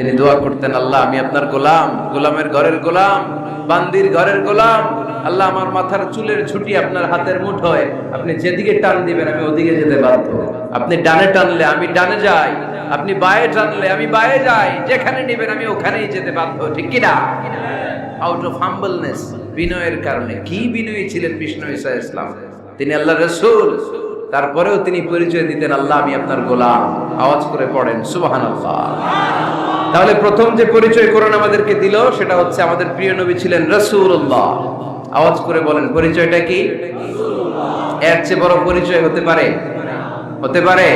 তিনি দোয়া করতেন, আল্লাহ আমি আপনার গোলাম, গোলামের ঘরের গোলাম, বান্দির ঘরের গোলাম। আল্লাহ আমার মাথার চুলের ছুটি আপনার হাতের মুঠোয়, আপনি যেদিকে টান দিবেন আমি ওদিকে যেতে বাধ্য। আপনি ডানে টানলে আমি ডানে যাই, আপনি বায়ে টানলে আমি বায়ে যাই, যেখানে নিবেন আমি ওখানেই যেতে বাধ্য। ঠিক কি না? আউট অফ হাম্বলনেস, বিনয়ের কারণে। কি বিনয়ী ছিলেন বিষ্ণু ঈসা ইসলাম, তিনি আল্লাহর রাসূল, তারপরেও তিনি পরিচয় দিতেন আল্লাহ আমি আপনার গোলাম। আওয়াজ করে পড়েন সুবহানাল্লাহ। তাহলে প্রথম যে পরিচয় কোরআন আমাদেরকে দিল সেটা হচ্ছে আমাদের প্রিয় নবী ছিলেন রাসূলুল্লাহ। আওয়াজ করে বলেন পরিচয়টা কি? এর চেয়ে বড় পরিচয় হতে পারে? হতে পারে?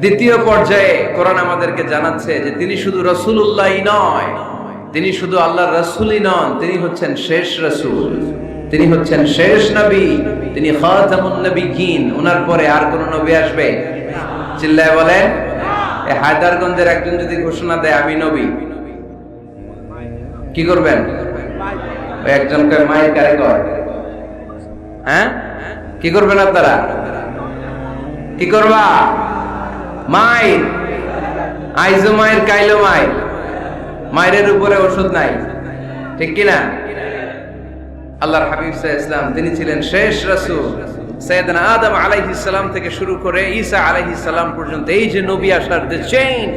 দ্বিতীয় পর্যায়ে কোরআন আমাদেরকে জানাচ্ছে যে তিনি শুধু রাসূলুল্লাহই নয়, তিনি শুধু আল্লাহর রাসূলই নন, তিনি হচ্ছেন শেষ রাসূল, তিনি হচ্ছেন শেষ নবী, তিনি খাতামুন নবিয়্যিন। ওনার পরে আর কোন নবী আসবে? চিল্লায় বলেন। হায়দারগঞ্জের একজন যদি ঘোষণা দেয় আমি নবী, কি করবেন? ওই একজনকে মায়ের কারে কয়, হ্যাঁ কি করবেন আপনারা? কি করবা? মায়ের আইজো মায়ের কাইলো মায়ের, মায়ের উপরে ওষুধ নাই, ঠিক কিনা? আল্লাহর হাবিব সাল্লাল্লাহু আলাইহি ওয়াসাল্লাম তিনি ছিলেন শেষ রাসূল। সাইয়েদনা আদম আলাইহিস সালাম থেকে শুরু করে ঈসা আলাইহিস সালাম পর্যন্ত এই যে নবী আসার যে চেইন,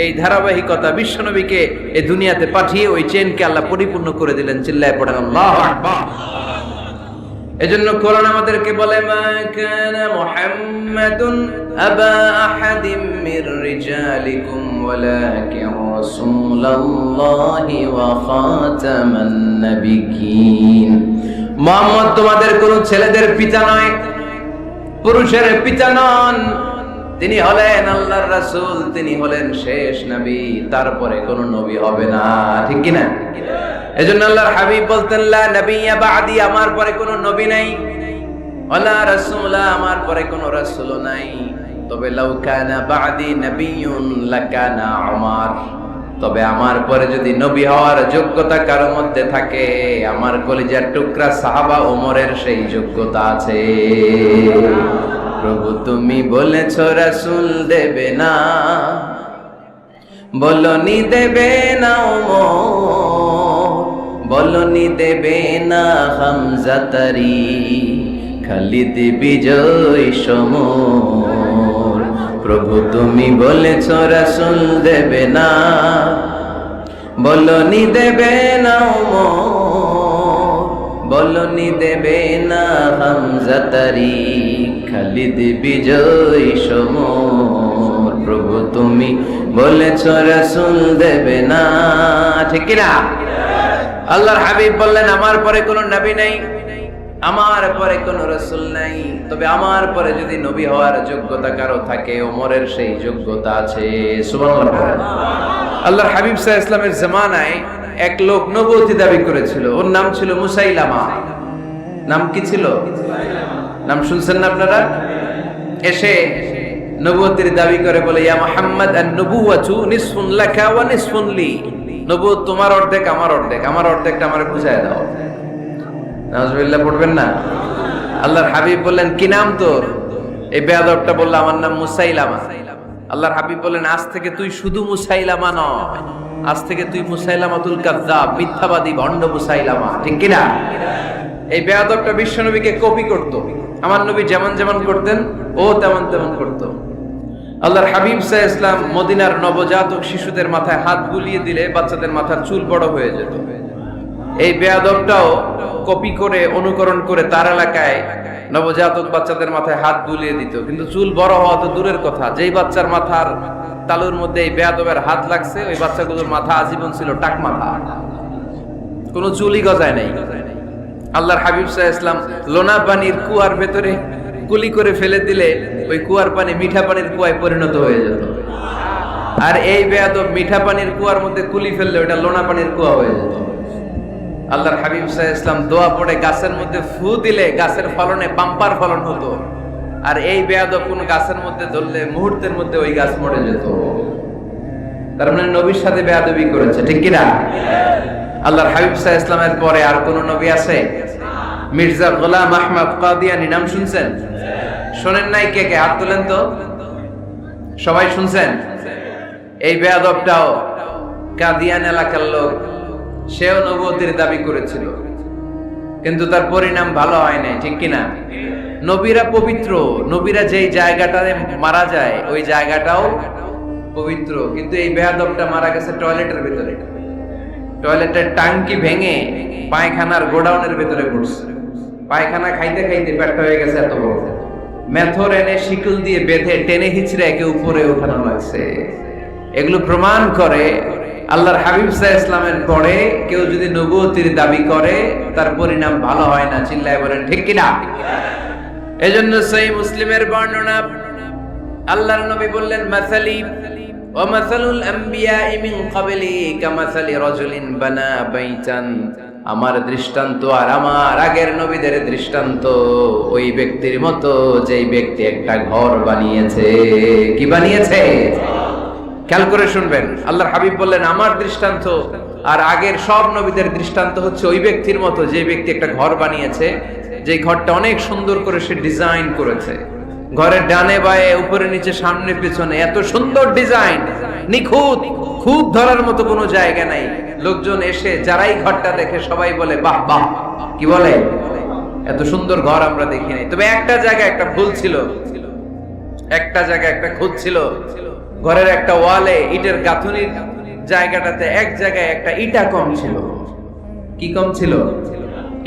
এই ধারাবাহিকতা, বিশ্ব নবীকে এই দুনিয়াতে পাঠিয়ে ওই চেইনকে আল্লাহ পরিপূর্ণ করে দিলেন। চিল্লায়ে পড়েন আল্লাহু আকবার। এজন্য কোরআন আমাদেরকে বলে মা কানা মুহাম্মাদুন আবা আহাদিম মির রিজালিকুম ওয়ালাকিন রাসূলুল্লাহি ওয়া খাতামান নাবিয়্যিন। মুহাম্মদ তোমাদের কোন ছেলেদের পিতা নয়, পুরুষের পিতা নন, তিনি হলেন আল্লাহর রাসূল, তিনি হলেন শেষ নবী, তারপরে কোন নবী হবে না। ঠিক কি না? এজন্য আল্লাহর হাবিব বলতেন লা নবিয়্যা বাদি, আমার পরে কোনো নবী নাই, ওয়ালা রাসূলা, আমার পরে কোনো রাসূলও নাই। তবে লাউ কানা বাদি নবিয়্যুন লাকানা উমর, তবে আমার পরে যদি নবী হওয়ার যোগ্যতা কারো মধ্যে থাকে, আমার কলিজার টুকরা সাহাবা ওমরের সেই যোগ্যতা আছে। প্রভু তুমি বলেছো রাসূল দেবে না, বলনি দেবে না ওমর, বলনি দেবে না হামজা তারি, খালিদ বিজয় সমর। প্রভু তুমি বলেছো রাসূল দেবে না, বলনি দেবে না ওমর, বলনি দেবে না হামজা তারি, খালিদ বিজয় সমর। প্রভু তুমি বলেছো রাসূল দেবে না। ঠিক কি না? আল্লাহর হাবিব বললেন আমার পরে কোনো নবী নাই, আমার পরে কোনো রাসূল নাই, তবে আমার পরে যদি নবী হওয়ার যোগ্যতা কারো থাকে, ওমরের সেই যোগ্যতা আছে। সুবহানাল্লাহ। আল্লাহর হাবিব সাল্লাল্লাহু আলাইহি ওয়াসাল্লামের জামানায় এক লোক নবুয়তি দাবি করেছিল, ওর নাম ছিল মুসাইলামা। নাম কি ছিল? নাম শুনছেন না আপনারা? এসে নবুয়তির দাবি করে বলে ইয়া মুহাম্মদ আন-নবুওয়াতু নিসফুন লাকা ওয়া নিসফুন লি, নবুয়ত তোমার অর্ধেক আমার অর্ধেক, আমার অর্ধেকটা আমারে বুঝায় দাও। নাউজুবিল্লাহ পড়বেন না? আল্লাহর হাবিব বললেন কি নাম তোর? এই বেয়াদবটা বলল আমার নাম মুসাইলামা। আল্লাহর হাবিব বললেন আজ থেকে তুই শুধু মুসাইলামা নয়, আজ থেকে তুই মুসাইলামাতুল কাযযাব, মিথ্যাবাদী ভণ্ড মুসাইলামা। ঠিক কি না? এই বেয়াদবটা বিশ্বনবীকে কপি করত, আমার নবী যেমন যেমন করতেন ও তেমন তেমন করত। আল্লাহর হাবিব সাল্লাল্লাহু আলাইহি ওয়াসাল্লাম মদিনার নবজাতক শিশুদের মাথায় হাত বুলিয়ে দিলে বাচ্চাদের মাথার চুল বড় হয়ে যেত। এই বেয়াদবটাও কপি করে অনুকরণ করে তার এলাকায় নবজাতক বাচ্চাদের মাথায় হাত বুলিয়ে দিত, কিন্তু চুল বড় হওয়া তো দূরের কথা, যেই বাচ্চার মাথার তালুর মধ্যে এই বেয়াদবের হাত লাগছে ওই বাচ্চাগুলোর মাথা আজীবন ছিল টাক মাথা, কোনো চুলই গজায় নাই। আল্লাহর হাবিব সাল্লাল্লাহু আলাইহি ওয়াসাল্লাম লোনা পানির কুয়ার ভেতরে কুলি করে ফেলে দিলে ওই কুয়ার পানি মিঠা পানির কুয়ায় পরিণত হয়ে যেত। আর এই বেয়াদব মিঠা পানির কুয়ার মধ্যে কুলি ফেললে ওটা লোনা পানির কুয়া হয়ে যেত। আল্লাহর হাবিব সাল্লাল্লাহু আলাইহি ওয়াসাল্লাম দোয়া পড়ে গাছের মধ্যে ফু দিলে গাছের ফলনে বাম্পার ফলন হতো, আর এই বেয়াদব কোন গাছের মধ্যে ধরলে মুহূর্তের মধ্যে ওই গাছ মরে যেত। তার মানে নবীর সাথে বেয়াদবি করেছে। ঠিক কি না? আল্লাহর হাবিব সাল্লাল্লাহু আলাইহি ওয়াসাল্লামের পরে আর কোন নবী আছে? মির্জা গোলাম আহমদ কাদিয়ানী নাম শুনছেন? শোনেন নাই? কে কে হাত তোলেন তো। সবাই শুনছেন? এই বেয়াদবটাও কাদিয়ান এলাকার লোক, সেও নবুয়তের দাবি করেছিল, কিন্তু তার পরিণাম ভালো হয় নাই, ঠিক কিনা? নবীরা পবিত্র, নবীরা যেই জায়গাটাতে মারা যায় ওই জায়গাটাও পবিত্র, কিন্তু এই বেয়াদবটা মারা গেছে টয়লেটের ভিতরে। টয়লেটের টাঙ্কি ভেঙে পায়খানার গোডাউনের ভিতরে পড়ছে। পায়খানা খাইতে খাইতে পেটটা হয়ে গেছে এত বড়, মেথর এনে শিকল দিয়ে বেঁধে টেনে হিচড়ে একে উপরে ওঠানো লাগছে। এগুলো প্রমাণ করে আল্লাহর হাবিব সাল্লাল্লাহু আলাইহি ইসলামের পরে কেউ যদি নবুয়তির দাবি করে তার পরিণাম ভালো হয় না। চিল্লায় বলেন ঠিক কিনা? এজন্য সহিহ মুসলিমের বর্ণনা, আল্লাহর নবী বললেন, মাসালি ওয়া মাসালুল আমবিয়াই মিন ক্বাবলি কামাসালি রাজুলিন বানা বাইতান। আমার দৃষ্টান্ত আর আমার আগের নবীদের দৃষ্টান্ত ওই ব্যক্তির মতো যেই ব্যক্তি একটা ঘর বানিয়েছে। কি বানিয়েছে? খেয়াল করে শুনবেন, আল্লাহর হাবিব বললেন আমার দৃষ্টান্ত আর আগের সব নবীদের দৃষ্টান্ত হচ্ছে ওই ব্যক্তির মতো যে ব্যক্তি একটা ঘর বানিয়েছে, যে ঘরটা অনেক সুন্দর করে সে ডিজাইন করেছে। ঘরের ডানে বায়ে উপরে নিচে সামনে পিছনে এত সুন্দর ডিজাইন, নিখুঁত, খুব ধরার মতো কোনো জায়গা নাই। লোকজন এসে যারাই ঘরটা দেখে সবাই বলে বাহ বাহ, কি বলে, এত সুন্দর ঘর আমরা দেখি নাই। তবে একটা জায়গায় একটা ভুল ছিল, একটা জায়গায় একটা খুঁত ছিল। ঘরের একটা ওয়ালে ইটের গাঁথুনির জায়গাটাতে এক জায়গায় একটা ইটা কম ছিল। কি কম ছিল?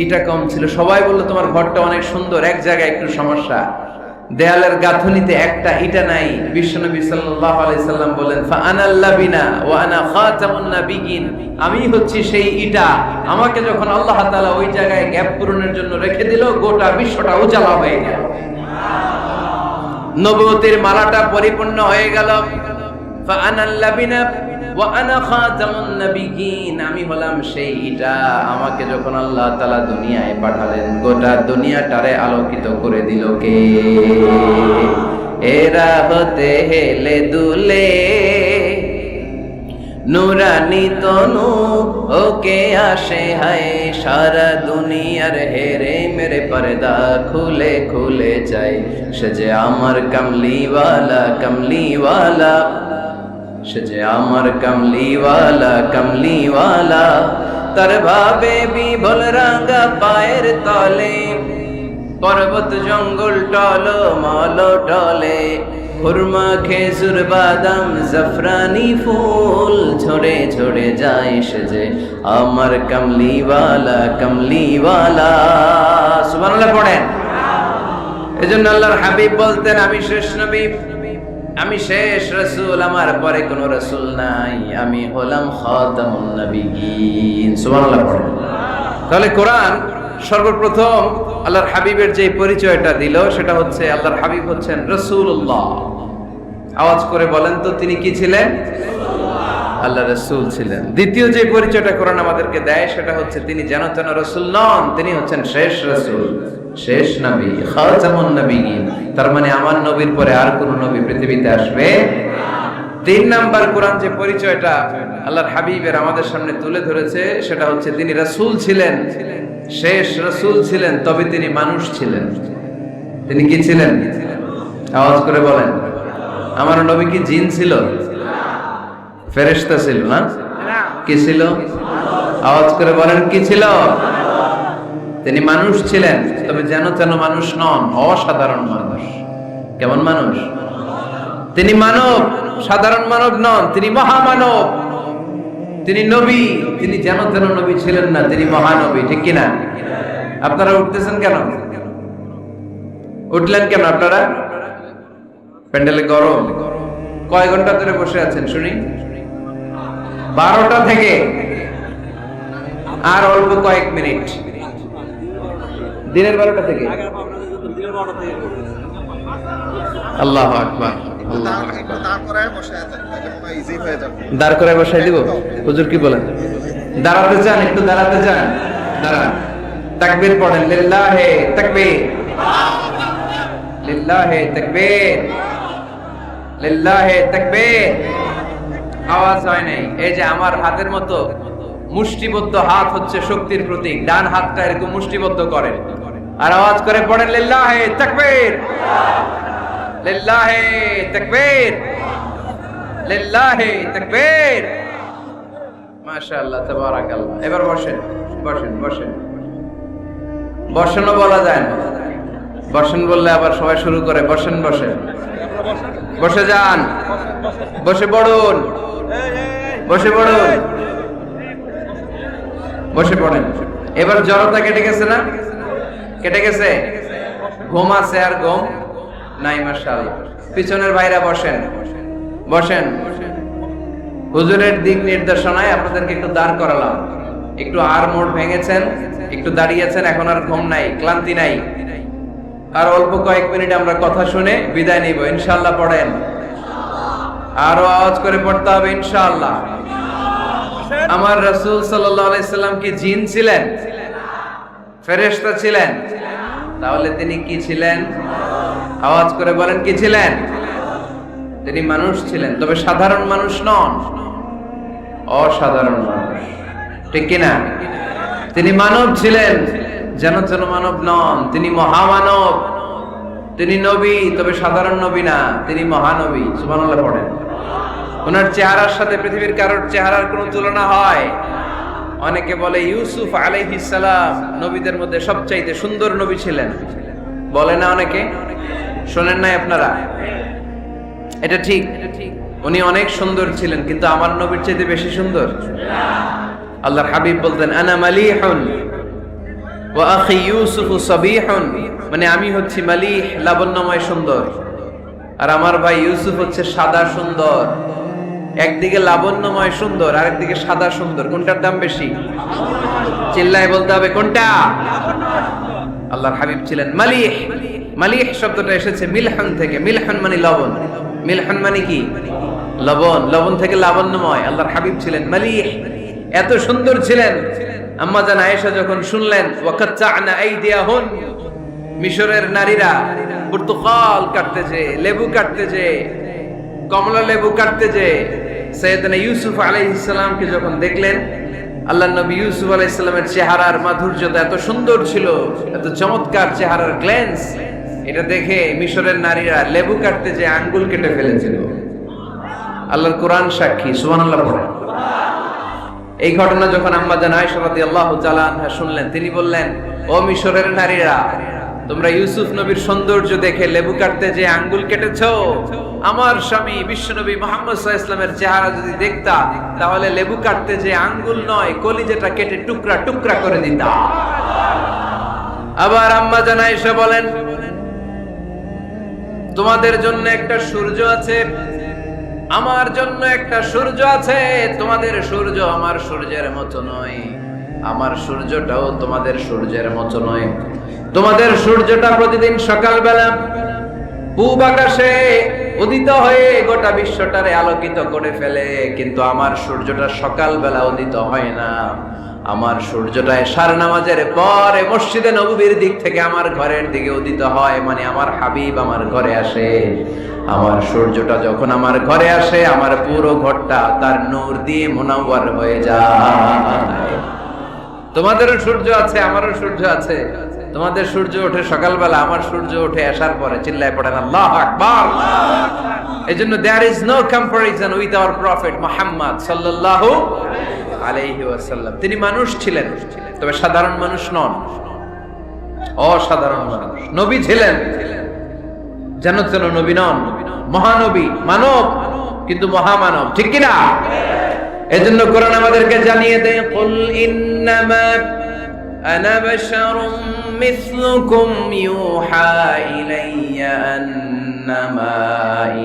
ইটা কম ছিল। সবাই বললো তোমার ঘরটা অনেক সুন্দর, এক জায়গায় একটু সমস্যা, দেয়ালের গাঁথুনিতে একটা ইটা নাই। বিশ্বনবী সাল্লাল্লাহু আলাইহি সাল্লাম বলেন, ফাআনাল লাবিনা ওয়া আনা খাতামুন নাবিয়িন। আমি হচ্ছি সেই ইটা, আমাকে যখন আল্লাহ তাআলা ওই জায়গায় গ্যাপ পূরণের জন্য রেখে দিল, গোটা বিশ্বটা উজালা হয়ে গেল, নবুয়তের মালাটা পরিপূর্ণ হয়ে গেল। ফাআনাল লাবিনা ওয়া আনা খাতামুন নাবিয়িন। আমি হলাম সেই ইটা, আমাকে যখন আল্লাহ তাআলা দুনিয়ায় পাঠালেন গোটা দুনিয়াটারে আলোকিত করে দিল কে? এরা হতে হেলে দুলে নুরানি তনু ওকে আসে হায়, সারা দুনিয়ার হেরে মেরে পর্দা খুলে খুলে যায়। সে যে আমার কামলিওয়ালা কামলিওয়ালা, সে যে আমার কামলিওয়ালা কামলিওয়ালা। তার ভাবে বিভোল রাঙা পায়ের তলে, পর্বত জঙ্গল টল মল টলে, খুরমা খেজুর বাদাম জাফরানি ফুল ঝরে ঝরে যায়। সে যে আমার কামলিওয়ালা কামলিওয়ালা। সুবহানাল্লাহ পড়েন। এজন্য আল্লাহর হাবিব বলতেন, আমি শেষ নবী, আমি শেষ রাসূল, আমার পরে কোনো রাসূল নাই, আমি হলাম খাতামুন নাবিয়িন। সুবহানাল্লাহ পড়েন। তাহলে কোরআন সর্বপ্রথম আল্লাহর হাবিবের যে পরিচয়টা দিল সেটা হচ্ছে আল্লাহর হাবিব হচ্ছেন রাসূলুল্লাহ। আওয়াজ করে বলেন তো, তিনি কি ছিলেন? আল্লাহ রাসূল ছিলেন। দ্বিতীয় যে পরিচয়টা কোরআন আমাদেরকে দেয় সেটা হচ্ছে তিনি যেন তেন রাসূল নন, তিনি হচ্ছেন শেষ রাসূল, শেষ নবী, খাতামুন নাবিয়িন। তার মানে আমার নবীর পরে আর কোন নবী পৃথিবীতে আসবে না। তিন নাম্বার কোরআন যে পরিচয়টা আল্লাহর হাবিবের আমাদের সামনে তুলে ধরেছে সেটা হচ্ছে তিনি রাসূল ছিলেন, শেষ রাসূল ছিলেন, তবে তিনি মানুষ ছিলেন। তিনি কি ছিলেন? আওয়াজ করে বলেন। আমার নবী কি জিন ছিল? ফেরেশতা ছিল না? কি ছিল? আওয়াজ করে বলেন, কি ছিল? তিনি মানুষ ছিলেন, তবে যেন তেন মানুষ নন, অসাধারণ মানুষ। কেমন মানুষ? তিনি মানব, সাধারণ মানব নন, তিনি মহামানব। তিনি নবী, তিনি যেন তেন নবী ছিলেন না, তিনি মহানবী। ঠিক কিনা? আপনারা উঠতেছেন কেন? উঠলেন কেন আপনারা? প্যান্ডেলে গরম। কয় ঘন্টা ধরে বসে আছেন শুনি? 12টা থেকে আর অল্প কয়েক মিনিট। দিনের 12টা থেকে? আল্লাহু আকবার, আল্লাহু আকবার। দাঁড় করে বসাই দিব? হুজুর কি বলেন? দাঁড়াতে চান? একটু দাঁড়াতে চান? দাঁড়ান। তাকবীর পড়েন, লিল্লাহে তাকবীর, লিল্লাহে তাকবীর, লিল্লাহে তাকবীর। আওয়াজ হয় নাই। এই যে আমার হাতের মতো মুষ্টিবদ্ধ হাত হচ্ছে শক্তির প্রতীক। ডান হাতটা এরকম মুষ্টিবদ্ধ করেন আর আওয়াজ করে পড়েন, লিল্লাহে তাকবীর, লিল্লাহে তাকবীর, লিল্লাহে তাকবীর। মাশাআল্লাহ, তাবারাকাল্লাহ। এবার বসেন, বসেন, বসেন। বসেনও বলা যায় না, বসেন বললে আবার সবাই শুরু করে বসেন বসেন। বসে যান, বসে পড়ুন, বসে পড়ুন, বসে পড়েন। এবার জড়তা কেটে গেছে না? কেটে গেছে? ঘুম আছে আর ঘুম নাই। মাশাআল্লাহ। পিছনের ভাইরা বসেন, বসেন। হুজুরের দিক নির্দেশনায় আপনাদেরকে একটু দাঁড় করালাম, একটু আর মোড় ভেঙেছেন, একটু দাঁড়িয়েছেন, এখন আর ঘুম নাই, ক্লান্তি নাই। আর অল্প কয়েক মিনিট আমরা কথা শুনে বিদায় নিব ইনশাআল্লাহ। পড়েন, আরো আওয়াজ করে পড়তে হবে ইনশাআল্লাহ। আমার রাসূল সাল্লাল্লাহু আলাইহি সাল্লাম কি জিন ছিলেন? ফেরেশতা ছিলেন? তাহলে তিনি কি ছিলেন? আওয়াজ করে বলেন, কি ছিলেন? তিনি মানুষ ছিলেন, তবে সাধারণ মানুষ নন, অসাধারণ মানুষ, ঠিক কিনা? তিনি মানব ছিলেন, যেন যেন মানব নন, তিনি মহামানব। তিনি নবী, তবে সাধারণ নবী না, তিনি মহানবী। সুবহানাল্লাহ পড়েন। ওনার চেহারার সাথে পৃথিবীর কারোর চেহারার কোনো তুলনা হয়? অনেকে বলে ইউসুফ আলাইহিস সালাম নবীদের মধ্যে সবচাইতে সুন্দর নবী ছিলেন, বলে না অনেকে? শোনেন নাই আপনারা? এটা ঠিক, উনি অনেক সুন্দর ছিলেন, কিন্তু আমার নবীর চাইতে বেশি সুন্দর। আল্লাহর হাবিব বলতেন, আনা মালিহুন ওয়া আখি ইউসুফ সাবিহুন, মানে আমি হচ্ছি মালিহ, লাবণ্যময় সুন্দর, আর আমার ভাই ইউসুফ হচ্ছে সাদা সুন্দর। একদিকে লাবণ্যময় সুন্দর, আরেকদিকে সাদা সুন্দর, কোনটার দাম বেশি? চিল্লায় বলতে হবে কোনটা? আল্লাহর হাবিব ছিলেন মালিহ। মালিহ শব্দটা এসেছে মিলহান থেকে। মিলহান মানে লবণ, মিলহান মানে কি? লবণ। লবণ থেকে লাবণ্যময়। আল্লাহর হাবিব ছিলেন মালিহ, এত সুন্দর ছিলেন। আম্মা জান আয়েশা যখন শুনলেন ওয়াকাত্তা'না আইদিয়াহুন, মিশরের নারীরা পর্তুগাল কাটতে যে, লেবু কাটতে যে, কমলা লেবু কাটতে যে, সাইয়েদনা ইউসুফ আলাইহিস সালামকে যখন দেখলেন, আল্লাহর নবী ইউসুফ আলাইহিস সালামের চেহারার মাধুর্যতা এত সুন্দর ছিল, এত চমৎকার চেহারার গ্ল্যান্স, এটা দেখে মিশরের নারীরা লেবু কাটতে যে আঙ্গুল কেটে ফেলেছিল। আল্লাহর কোরআন সাক্ষী। সুবহানাল্লাহ পড়েন। এই ঘটনা যখন আম্মা জান আয়েশা রাদিয়াল্লাহু তাআলা আনহা শুনলেন, তিনি বললেন, ও মিশরের নারীরা, তোমরা ইউসুফ নবীর সৌন্দর্য দেখে লেবু কাটতে যে আঙ্গুল কেটেছো, আমার স্বামী বিশ্বনবী মুহাম্মদ সাল্লাল্লাহু আলাইহি ওয়াসাল্লামের চেহারা যদি দেখতা, তাহলে লেবু কাটতে যে আঙ্গুল নয়, কলিজাটা কেটে টুকরা টুকরা করে দিতা। আবার আম্মা জান আয়েশা বলেন, তোমাদের জন্য একটা সূর্য আছে, আমার জন্য একটা সূর্য আছে। তোমাদের সূর্য আমার সূর্যের মতো নয়, আমার সূর্যটাও তোমাদের সূর্যের মতো নয়। তোমাদের সূর্যটা প্রতিদিন সকালবেলা পূব আকাশে উদিত হয়ে গোটা বিশ্বটারে আলোকিত করে ফেলে, কিন্তু আমার সূর্যটা সকালবেলা উদিত হয় না। আমার সূর্যটা এশার নামাজের পরে মসজিদে নববীর দিক থেকে আমার ঘরের দিকে উদিত হয়, মানে আমার হাবিব আমার ঘরে আসে। আমার সূর্যটা যখন আমার ঘরে আসে, আমার পুরো ঘরটা তার নূর দিয়ে মুনাওয়ার হয়ে যায়। তোমাদেরও সূর্য আছে, আমারও সূর্য আছে। তোমাদের সূর্য ওঠে সকালবেলা, আমার সূর্য ওঠে আসার পরে। চিল্লায় পড়েন আল্লাহু আকবার। এজন্য there is no comparison with our prophet Muhammad sallallahu আলাইহি ওয়াসাল্লাম। তিনি মানুষ ছিলেন, তবে সাধারণ মানুষ নন, অসাধারণ মানুষ। নবী ছিলেন, যেন তেন নবী নন, মহানবী, মানব, কিন্তু মহামানব, ঠিক কি না? এজন্য কোরআন আমাদেরকে জানিয়ে দেয়, কুল ইন্নামা আনা বাশারুম মিসলুকুম ইউহা ইলাইয়া আন্নামা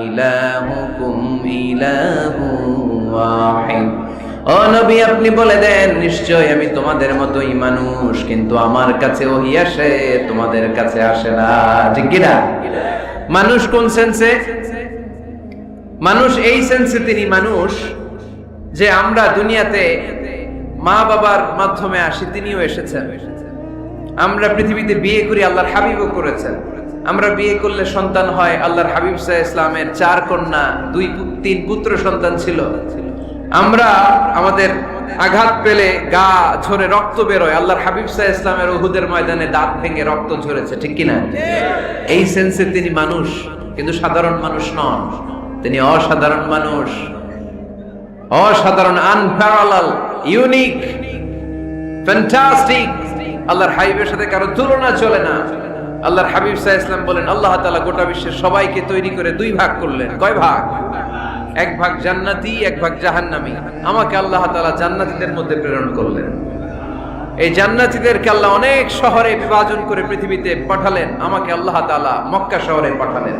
ইলাহুকুম ইলাহুন ওয়াহিদ। ও নবী, আপনি বলে দেন, নিশ্চয় আমি তোমাদের মতোই মানুষ, কিন্তু আমার কাছে ওহী আসে, তোমাদের কাছে আসে না, ঠিক কি না? মানুষ কোন সেন্সে? মানুষ এই সেন্সে তিনি মানুষ যে আমরা দুনিয়াতে মা বাবার মাধ্যমে আসি, তিনিও এসেছেন। আমরা পৃথিবীতে বিয়ে করি, আল্লাহর হাবিবও করেছেন। আমরা বিয়ে করলে সন্তান হয়। আল্লাহর হাবিব সাল্লাল্লাহু আলাইহি ওয়াসাল্লামের 4 কন্যা, 2-3 পুত্র সন্তান ছিল। আমরা আমাদের আঘাত পেলে গা ঝরে রক্ত বেরোয়, আল্লাহর হাবিব সাল্লাল্লাহু আলাইহি ওয়াসাল্লামের উহুদের ময়দানে দাঁত ভেঙে রক্ত ঝরেছে, ঠিক কি না? এই সেন্সে তিনি মানুষ, কিন্তু সাধারণ মানুষ নন, তিনি অসাধারণ মানুষ। অসাধারণ, আনপ্যারালাল, ইউনিক, ফ্যান্টাস্টিক। আল্লাহর হাবিবের সাথে কারো তুলনা চলে না। আল্লাহর হাবিব সাল্লাল্লাহু আলাইহি ওয়াসাল্লাম বলেন, আল্লাহ তাআলা গোটা বিশ্বের সবাইকে তৈরি করে দুই ভাগ করলেন। কয় ভাগ? এক ভাগ জান্নাতি, এক ভাগ জাহান্নামী। আমাকে আল্লাহ তাআলা জান্নাতীদের মধ্যে প্রেরণ করলেন। এই জান্নাতীদেরকে আল্লাহ অনেক শহরে বিভাজন করে পৃথিবীতে পাঠালেন। আমাকে আল্লাহ তাআলা মক্কা শহরে পাঠালেন।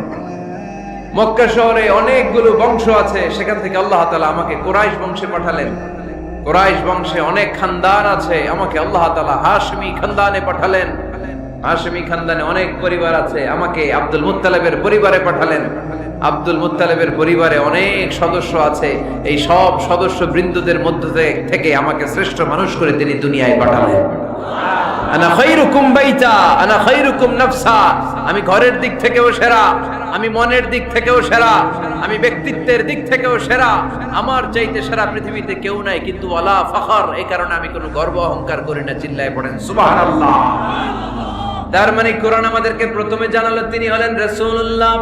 মক্কা শহরে অনেকগুলো বংশ আছে, সেখান থেকে আল্লাহ তাআলা আমাকে কুরাইশ বংশে পাঠালেন। কুরাইশ বংশে অনেক খানদান আছে, আমাকে আল্লাহ তাআলা হাশমি খানদানে পাঠালেন। হাশমি খানদানে অনেক পরিবার আছে, আমাকে আব্দুল মুত্তালিবের পরিবারে পাঠালেন। আব্দুল মুত্তালিবের পরিবারে অনেক সদস্য আছে, এই সব সদস্য বৃন্দদের মধ্য থেকে আমাকে শ্রেষ্ঠ মানুষ করে তিনি দুনিয়ায় পাঠালেন। আনা খায়রুকুম বাইতা আনা খায়রুকুম নাফসা, আমি ঘরের দিক থেকেও সেরা, আমি মনের দিক থেকেও সেরা, আমি ব্যক্তিত্বের দিক থেকেও সেরা। আমার চাইতে সেরা পৃথিবীতে কেউ নাই, কিন্তু ওয়ালা ফখর, এই কারণে আমি কোনো গর্ব অহংকার করি না। চিল্লায় পড়েন সুবহানাল্লাহ। তার মানে কোরআন আমাদেরকে প্রথমে জানালো তিনি হলেন রাসূলুল্লাহ,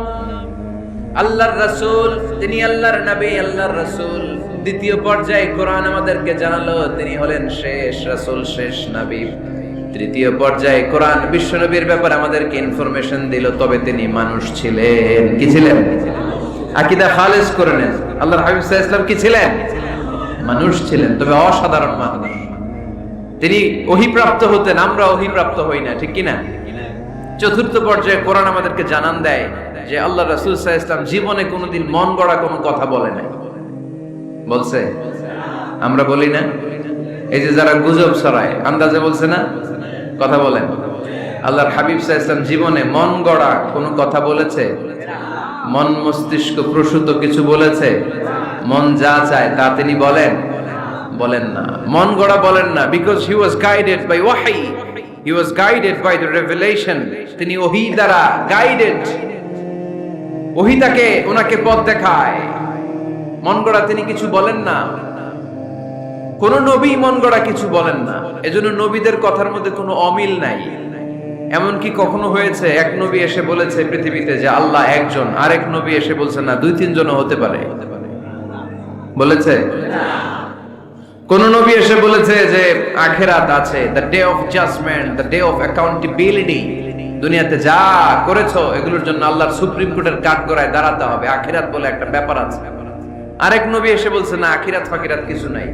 আল্লাহর রাসূল, তিনি আল্লাহর নবী, আল্লাহর রাসূল। দ্বিতীয় পর্যায়ে কোরআন আমাদেরকে জানালো তিনি হলেন শেষ রাসূল, শেষ নবী। তৃতীয় পর্যায়ে কোরআন বিশ্ব নবীর ব্যাপারে আমাদেরকে ইনফরমেশন দিল, তবে তিনি মানুষ ছিলেন। কি ছিলেন? আকীদা খালেস করে নেন, আল্লাহর হাবিব সাল্লাল্লাহু আলাইহি ওয়াসাল্লাম কি ছিলেন? মানুষ ছিলেন, তবে অসাধারণ মানুষ। তিনি ওহীপ্রাপ্ত হতেন, আমরা ওহীপ্রাপ্ত হই না, ঠিক কি না? চতুর্থ পর্যায়ে কোরআন আমাদেরকে জানান দেয় যে আল্লাহ রাসূল সাল্লাল্লাহু আলাইহি ওয়াসাল্লাম জীবনে কোনোদিন মন গড়া কোনো কথা বলে নাই। বলছে? আমরা বলি না? এই যে যারা গুজব ছড়ায়, আন্দাজে বলছে না, কথা বলেন। আল্লাহর হাবিব সাল্লাল্লাহু আলাইহি ওয়াসাল্লাম জীবনে মন গড়া কোনো কথা বলেছে? মন মস্তিষ্ক প্রসূত কিছু বলেছে? মন যা চায় তা তিনি বলেন? বলেন না। মন গড়া বলেন না, because he was guided by ওয়াহি, he was guided by the revelation. তিনি ওহী দ্বারা গাইডেড, ওহী তাকে ওনাকে পথ দেখায়। মন গড়া তিনি কিছু বলেন না, কোন নবী মন গড়া কিছু বলেন না। এজন্য নবীদের কথার মধ্যে কোনো অমিল নাই। এমনকি কখনো হয়েছে এক নবী এসে বলেছে পৃথিবীতে যে আল্লাহ একজন, আরেক নবী এসে বলছে না, দুই তিনজনও হতে পারে। বলেছে? কোন নবী এসে বলেছে যে আখিরাত আছে, the day of judgement, the day of accountability. দুনিয়াতে যা করেছো এগুলোর জন্য আল্লাহর সুপ্রিম কোর্টের কাঠগড়ায় দাঁড়াতে হবে, আখিরাত বলে একটা ব্যাপার আছে। আরেক নবী এসে বলছে না, আখিরাত ফাকিরাত কিছু নাই,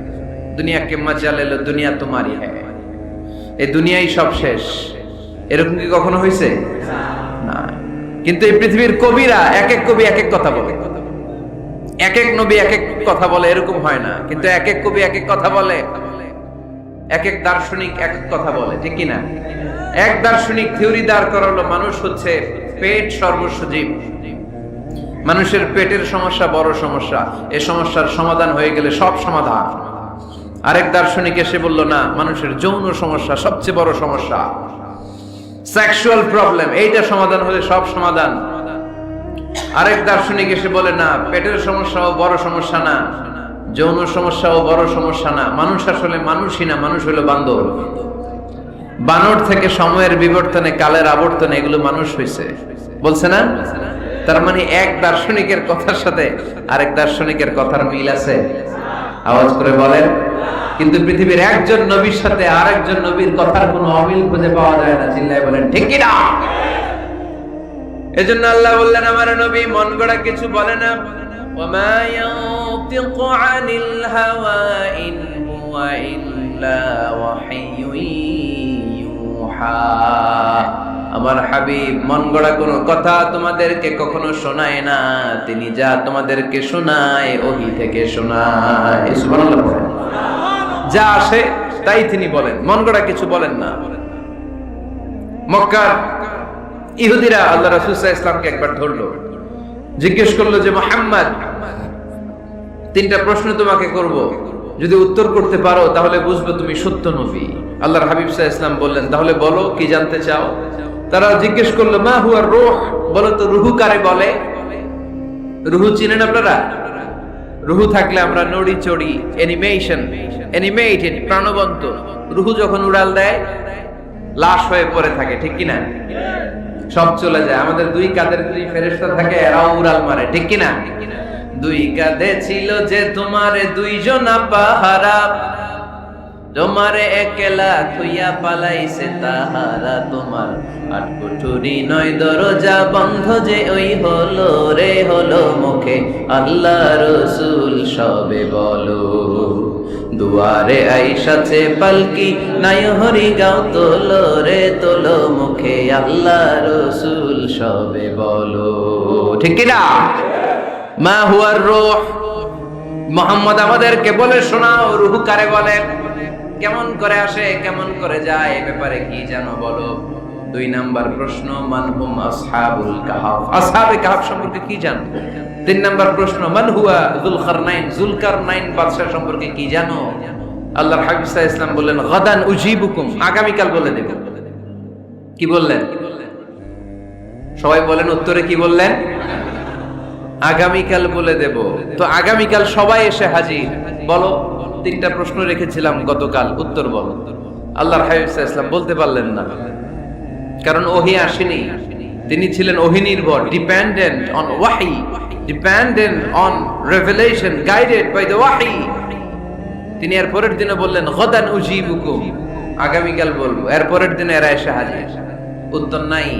দুনিয়া কে মজা লেলো, দুনিয়া তোমারই হ্যায়, এই দুনিয়াই সব শেষ। এরকম কি কখনো হয়েছে? না। কিন্তু এই পৃথিবীর কবিরা এক এক কবি এক এক কথা বলে, এক এক নবী এক এক কথা বলে, এরকম হয় না। কিন্তু এক এক কবি এক এক কথা বলে, এক এক দার্শনিক এক এক কথা বলে, ঠিক কিনা? এক দার্শনিক থিওরি দাঁড় করালো মানুষ হচ্ছে পেট সর্বস্ব জীব, মানুষের পেটের সমস্যা বড় সমস্যা, এই সমস্যার সমাধান হয়ে গেলে সব সমাধান। আরেক দার্শনিক এসে বলল না, মানুষের যৌন সমস্যা সবচেয়ে বড় সমস্যা, সেক্সুয়াল প্রবলেম, এইটা সমাধান হলে সব সমাধান। আরেক দার্শনিক এসে বলে না, পেটের সমস্যাও বড় সমস্যা না, যৌন সমস্যাও বড় সমস্যা না, মানুষ আসলে মানুষই না, মানুষ হলো বান্দর। বানর থেকে সময়ের বিবর্তনে, কালের আবর্তনে এগুলো মানুষ হয়েছে, বলছে না? তার মানে এক দার্শনিকের কথার সাথে আরেক দার্শনিকের কথার মিল আছে? আওয়াজ করে বলেন। কিন্তু পৃথিবীর একজন নবীর সাথে আরেকজন নবীর কথার কোনো অমিল খুঁজে পাওয়া যায় না। চিল্লায় বলেন ঠিক কি না? এজন্য আল্লাহ বললেন আমার নবী মন গড়া কিছু বলে না। ওয়ামা ইয়ানতিকু আনিল হাওয়া ইন হুয়া ইল্লা ওয়াহিয়ুন ইউহা। আমার হাবিব মন গড়া কোনো কথা তোমাদেরকে কখনো শোনায় না, তিনি যা তোমাদেরকে শোনায় ওহী থেকে শোনায়। সুবহানাল্লাহ। যা আসে তাই তিনি বলেন, মন গড়া কিছু বলেন না। মক্কার ইহুদিরা আল্লাহ রাসূল সাল্লাল্লাহু আলাইহি ওয়াসাল্লামকে একবার ধরলো, জিজ্ঞেস করলো যে মুহাম্মদ, তিনটা প্রশ্ন তোমাকে করব, যদি উত্তর করতে পারো তাহলে বুঝবো তুমি সত্য নবী। আল্লাহর হাবিব সাল্লাল্লাহু আলাইহি ওয়াসাল্লাম বললেন, তাহলে বলো কি জানতে চাও? তারা জিজ্ঞেস করলো মা হুয়া রূহ, বলো তো রূহ কারে বলে? রূহ চিনেন আপনারা? রূহ থাকলে আমরা নড়ি চড়ি, অ্যানিমেটেড, প্রাণবন্ত। রূহ যখন উড়াল দেয় লাশ হয়ে পড়ে থাকে, ঠিক কিনা? সব চলে যায়। আমাদের দুই কাঁধের দুই ফেরেশতা থাকে, এরাও উড়াল মারে, ঠিক কিনা? দুই কাঁধে ছিল যে তোমার দুইজন পাহারা, তোমারে একলা থুইয়া পালাইছে তাহারা। তোমার আট কুঠুরি নয় দরজা বন্ধ যে ওই হলো রে হলো মুখে আল্লাহ রসুল সবে বলো। দুয়ারে আইসাছে পালকি নাই হরি গাও তোলো রে তোলো মুখে আল্লাহ রসুল সবে বলো। ঠিক কিনা? মা হুয়ার রূহ, মুহাম্মদ আমাদেরকে বলে শোনাও রূহ কারে বলে, কেমন করে আসে, কেমন করে যায়, এ ব্যাপারে কি জানো বলো। 2 নাম্বার প্রশ্ন, মান হুম আসহাবুল কাহফ, আসহাবে কাহফ সম্পর্কে কি জানো। 3 নাম্বার প্রশ্ন, মান হুয়া যুলকারনাইন, যুলকারনাইন বাদশা সম্পর্কে কি জানো। আল্লাহর হাবিব সাল্লাল্লাহু আলাইহি ওয়াসাল্লাম বললেন গাদান উজিবুকুম, আগামী কাল বলে দেব। কি বললেন? সবাই বলেন উত্তরে কি বললেন? আগামীকাল বলে দেব। তো আগামীকাল সবাই এসে হাজির। বলো, 3টা প্রশ্ন রেখেছিলাম গতকাল, উত্তর বলো। আল্লাহর হাবিব সাল্লাল্লাহু আলাইহি ওয়াসাল্লাম বলতে পারলেন না, কারণ ওহী আসেনি। তিনি ছিলেন ওহী নির্ভর, ডিপেন্ডেন্ট অন ওয়াহি, dependent on revelation, guided by the ওয়াহি। তিনি এর পরের দিনে বললেন গাদান উজিবুকুম, আগামীকাল বলবো। এর পরের দিনে এরা এসে হাজির, উত্তর নাই।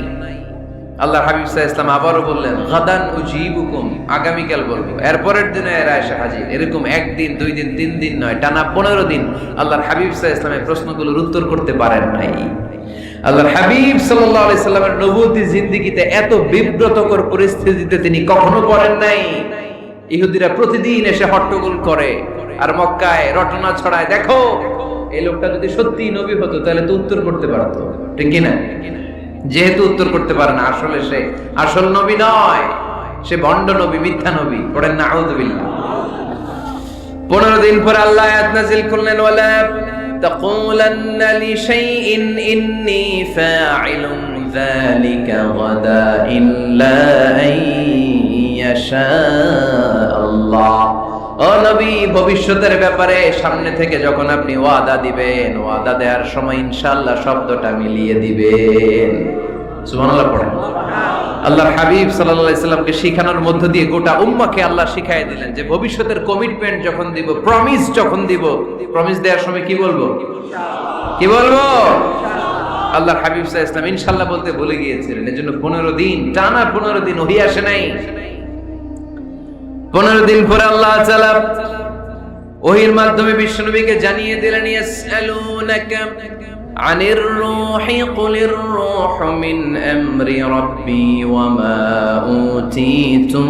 আল্লাহর হাবিব সাল্লাল্লাহু আলাইহি ওয়াসাল্লাম আবারও বললেন গাদান উজিবুকুম, আগামীকাল বলবো। এর পরের দিনে এরা এসে হাজির। এরকম 1 দিন 2 দিন 3 দিন নয়, টানা 15 দিন আল্লাহর হাবিব সাল্লাল্লাহু আলাইহি ওয়াসাল্লামের প্রশ্নগুলোর উত্তর করতে পারেন নাই। আল্লাহর হাবিব সাল্লাল্লাহু আলাইহি সাল্লামের নবুয়তী জিন্দেগিতে এত বিব্রতকর পরিস্থিতিতে তিনি কখনো পড়েন নাই। ইহুদিরা প্রতিদিন এসে হট্টগোল করে আর মক্কায় রটনা ছড়ায়, দেখো এই লোকটা যদি সত্যি নবী হতো তাহলে তো উত্তর করতে পারতো, ঠিক কি না? যেহেতু উত্তর করতে পারে না, আসলে সে আসল নবী নয়, সে ভণ্ড নবী, মিথ্যা নবী। পড়েন না আউযুবিল্লাহ। 15 দিন পর আল্লাহ আয়াত নাযিল করলেন ওয়ালা তাকুলান্না লিশাইইন ইন্নী ফাইলুন যালিকা গাদা ইল্লা আইয়াশা আল্লাহ। ও নবী, ভবিষ্যতের ব্যাপারে সামনে থেকে যখন আপনি ওয়াদা দিবেন, ওয়াদা দেওয়ার সময় ইনশাআল্লাহ শব্দটা মিলিয়ে দিবেন। সুবহানাল্লাহ পড়েন। আল্লাহর হাবিব সাল্লাল্লাহু আলাইহি সাল্লামকে শিখানোর মধ্য দিয়ে গোটা উম্মাহকে আল্লাহ শিখাইয়ে দিলেন যে ভবিষ্যতের কমিটমেন্ট যখন দিব, প্রমিস যখন দিব, প্রমিস দেওয়ার সময় কি বলবো? কি বলবো? আল্লাহর হাবিব সাল্লাল্লাহু আলাইহি সাল্লাম ইনশাআল্লাহ বলতে ভুলে গিয়েছিলেন। এজন্য 15 দিন, টানা 15 দিন ওহী আসে নাই। 15 দিন পরে আল্লাহ তাআলা ওহীর মাধ্যমে বিশ্বনবীকে জানিয়ে দিলেন ইয়াসআলুনাকা আনির রূহি কুলির রূহু মিন আমরি রাব্বি ওয়া মা উতীতুম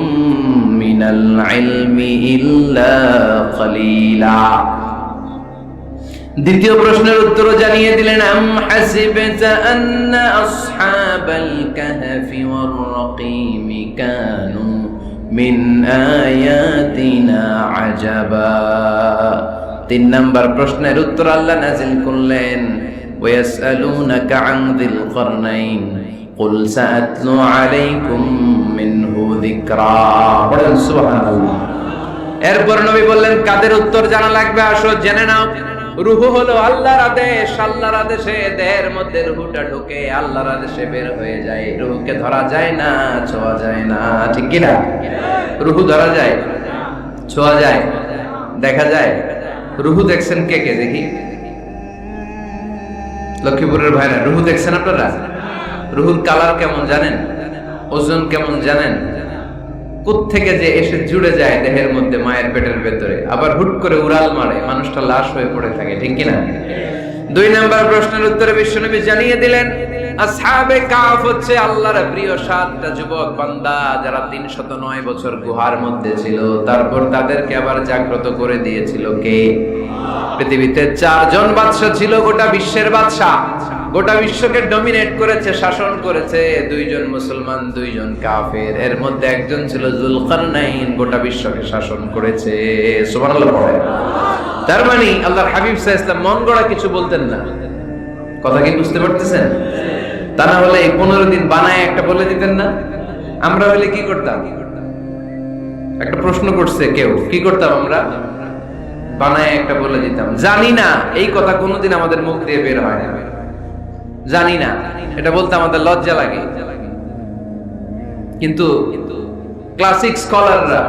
মিনাল ইলমি ইল্লা কলিলা। দ্বিতীয় প্রশ্নের উত্তরও জানিয়ে দিলেন আম হাসিবতা আন্না আসহাবাল কাহফি ওয়ার রাকিম কানু মিন আয়াতিনা আজাবা। 3 নাম্বার প্রশ্নের উত্তর আল্লাহ নাযিল করলেন ওয়ায়াসআলুনাকা আন যিল কারনাইন কুল সাআতলু আলাইকুম মিনহু যিকরা। পড়েন সুবহানাল্লাহ। এরপর নবী বললেন কাদের উত্তর জানা লাগবে, আসো জেনে নাও। রূহ হলো আল্লাহর আদেশ, আল্লাহর আদেশে দেহের মধ্যে রূহটা ঢোকে, আল্লাহর আদেশে বের হয়ে যায়। রূহকে ধরা যায় না, ছোঁয়া যায় না, ঠিক কি না? রূহ ধরা যায়, ছোঁয়া যায়, দেখা যায়। রূহ দেখছেন কে কে? দেখি লক্ষ্মীপুরের ভাইরা, রূহ দেখছেন আপনারা? রূহুর কালার কেমন জানেন? ওজন কেমন জানেন? কোত্থেকে যে এসে জুড়ে যায় দেহের মধ্যে, মায়ের পেটের ভেতরে, আবার হুট করে উড়াল মারে, মানুষটা লাশ হয়ে পড়ে থাকে, ঠিক কিনা? 2 নাম্বার প্রশ্নের উত্তরে বিশ্বনবী জানিয়ে দিলেন আসহাবে কাহফ হচ্ছে আল্লাহর প্রিয় 7টা যুবক বান্দা যারা 309 বছর গুহার মধ্যে ছিল। তারপর তাদেরকে আবার জাগ্রত করে দিয়েছিল কে? পৃথিবীতে 4 জন বাদশা ছিল, গোটা বিশ্বের বাদশা, গোটা বিশ্বকে ডমিনেট করেছে, শাসন করেছে। 2 জন মুসলমান, 2 জন কাফের। এর মধ্যে একজন ছিল যুলকারনাইন, গোটা বিশ্বকে শাসন করেছে। সুবহানাল্লাহ পড়ে। তার মানে আল্লাহর হাবিব সাল্লাল্লাহু আলাইহি ওয়াসাল্লাম মন গড়া কিছু বলতেন না। কথা কি বুঝতে পারতেছেন? তা না হলে এই 15 দিন বানায় একটা বলে দিতেন না? আমরা হলে কি করতাম? একটা প্রশ্ন করছে কেউ, কি করতাম আমরা? বানায় একটা বলে দিতাম। জানি না, এই কথা কোনোদিন আমাদের মুখ দিয়ে বের হয় না। জানি না, এটা বলতে আমাদের লজ্জা লাগে। কিন্তু ক্লাসিক স্কলাররা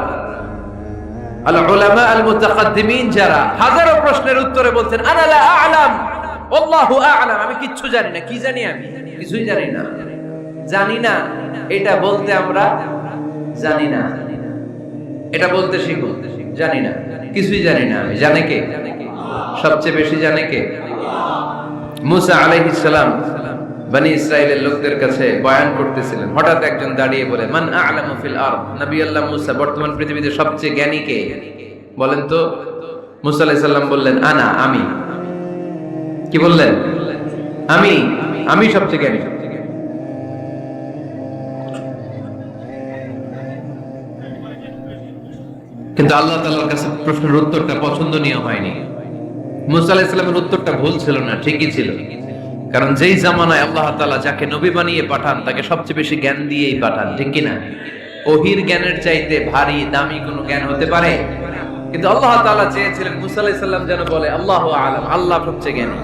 আল উলামা আল মুতাকাদ্দিমিন যারা হাজারো প্রশ্নের উত্তরে বলছেন আনা লা আ'লাম আল্লাহু আ'লাম, আমি কিচ্ছু জানি না। কি জানি? আমি কিছুই জানি না। জানি না এটা বলতে আমরা জানি না, এটা বলতে শিখো। জানি না, কিছুই জানি না আমি। জানে কে? সবচেয়ে বেশি জানে কে? মুসা আলাইহিস সালাম বনি ইসরাইলের লোকদের কাছে বয়ান করতেছিলেন। হঠাৎ একজন দাঁড়িয়ে বলে, মান আ'লামু ফিল আরদ, নবী আল্লাহ মুসা, বর্তমান পৃথিবীতে সবচেয়ে জ্ঞানী কে বলেন তো? মুসা আলাইহিস সালাম বললেন, আনা, আমি। কি বললেন? আমি সবচেয়ে জ্ঞানী। কিন্তু আল্লাহ তাআলার কাছে প্রশ্নের উত্তরটা পছন্দনীয় হয়নি। মুসা আলাইহিস সালামের উত্তরটা ভুল ছিল না, ঠিকই ছিল। কারণ যেই জামানায় আল্লাহ তাআলা যাকে নবী বানিয়ে পাঠান তাকে সবচেয়ে বেশি জ্ঞান দিয়েই পাঠান, ঠিক কি না? ওহির জ্ঞানের চাইতে ভারী দামি কোনো জ্ঞান হতে পারে? কিন্তু আল্লাহ তাআলা চেয়েছিলেন মুসা আলাইহিস সালাম যেন বলে আল্লাহু আ'লাম, আল্লাহ সবচেয়ে জ্ঞানী।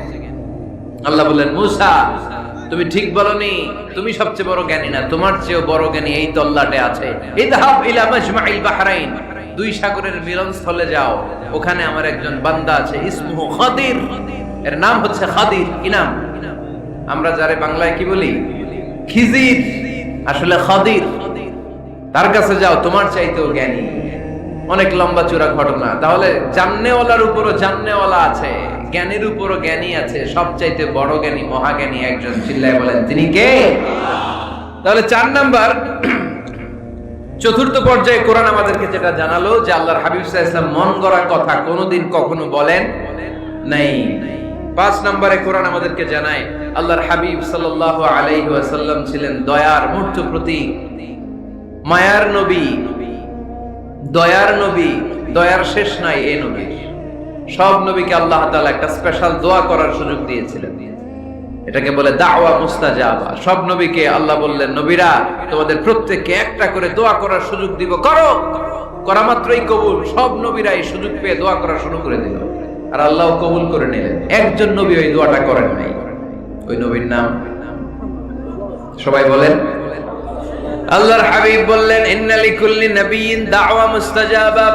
আল্লাহ বললেন, মুসা তুমি ঠিক বলনি, তুমি সবচেয়ে বড় জ্ঞানী না, তোমার চেয়েও বড় জ্ঞানী এই তল্লাটে আছে। ইযহাব ইলা মাজমাইল বাহরাইন, দুই সাগরের মিলনস্থলে যাও, ওখানে আমার একজন বান্দা আছে, ইসমুহু খাদির, এর নাম হচ্ছে খাদির। কি নাম? আমরা যারে বাংলায় কি বলি? খিজির, আসলে খাদির। তার কাছে যাও, তোমার চাইতেও জ্ঞানী। অনেক লম্বা চূড়া ঘটনা। তাহলে জান্নেওয়ালার উপরও জান্নেওয়ালা আছে, জ্ঞানীর উপরও জ্ঞানী আছে। সবচাইতে বড় জ্ঞানী, মহাজ্ঞানী একজন, চিল্লায় বলেন তিনি কে? তাহলে 4 নাম্বার, চতুর্থ পর্যায়ে কোরআন আমাদেরকে যেটা জানালো যে আল্লাহর হাবিব সাল্লাল্লাহু আলাইহি ওয়াসাল্লাম মন গড়া কথা কোনোদিন কখনো বলেন নাই। 5 নম্বরে কোরআন আমাদেরকে জানায় আল্লাহর হাবিব সাল্লাল্লাহু আলাইহি ওয়াসাল্লাম ছিলেন দয়ার মূর্ত প্রতীক, মায়ার নবী, দয়ার নবী। দয়ার শেষ নাই এই নবীর। সব নবীকে আল্লাহ তাআলা একটা স্পেশাল দোয়া করার সুযোগ দিয়েছিলেন, এটাকে বলে দাওয়া মুস্তাজাবা। সব নবীকে আল্লাহ বললেন, নবীরা তোমাদের প্রত্যেককে একটা করে দোয়া করার সুযোগ দিব, করো। করা মাত্রই কবুল। সব নবীরা এই সুযোগ পেয়ে দোয়া করা শুরু করে দিল, আর আল্লাহ কবুল করে নিলেন। একজন নবী ওই দোয়াটা করেন নাই। ওই নবীর নাম সবাই বলেন। আল্লাহর হাবিব বললেন, ইন্না লিকুল্লি নাবিয়্যিন দাওয়া মুস্তাজাবা।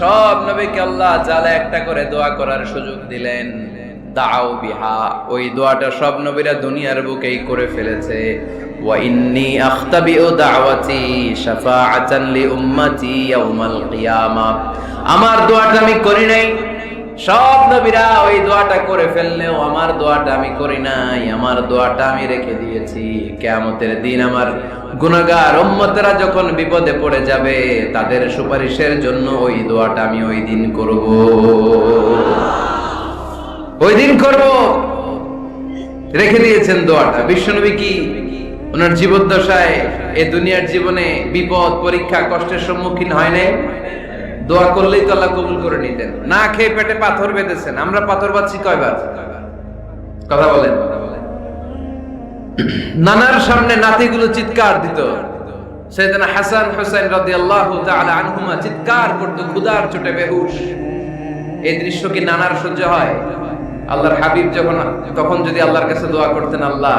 সব নবীকে আল্লাহ তাআলা একটা করে দোয়া করার সুযোগ দিলেন। দাও বিহা, ওই দোয়াটা সব নবীরা দুনিয়ার বুকেই করে ফেলেছে। ওয়া ইন্নী আখতাবিউ দাওয়াতি শাফাআতান লি উম্মতি ইয়াউমাল কিয়ামা। আমার দোয়াটা আমি করি নাই, সব নবীরা ওই দোয়াটা করে ফেললেও আমার দোয়াটা আমি করি নাই। আমার দোয়াটা আমি রেখে দিয়েছি, কিয়ামতের দিন আমার গুনাহগার উম্মতেরা যখন বিপদে পড়ে যাবে তাদের সুপারিশের জন্য ওই দোয়াটা আমি ওই দিন করব, ওই দিন করব। রেখে দিয়েছেন দোয়াটা। বিশ্বনবী কি ওনার জীবদ্দশায় এই দুনিয়ার জীবনে বিপদ, পরীক্ষা, কষ্টের সম্মুখীন হয় নাই? দোয়া করলেই তো আল্লাহ কবুল করে নিতেন। না খেয়ে পেটে পাথর বেঁধেছেন। আমরা পাথর বাঁধছি কয়বার? কথা বলেন। নানার সামনে নাতিগুলো চিৎকার দিত। সাইয়েদনা হাসান হুসাইন রাদিয়াল্লাহু তাআলা আনহুমা চিৎকার করত, ক্ষুধার চোটে বেহুশ। এই দৃশ্য কি নানার সহ্য হয়? আল্লাহর হাবিব তখন যদি আল্লাহর কাছে দোয়া করতেন, আল্লাহ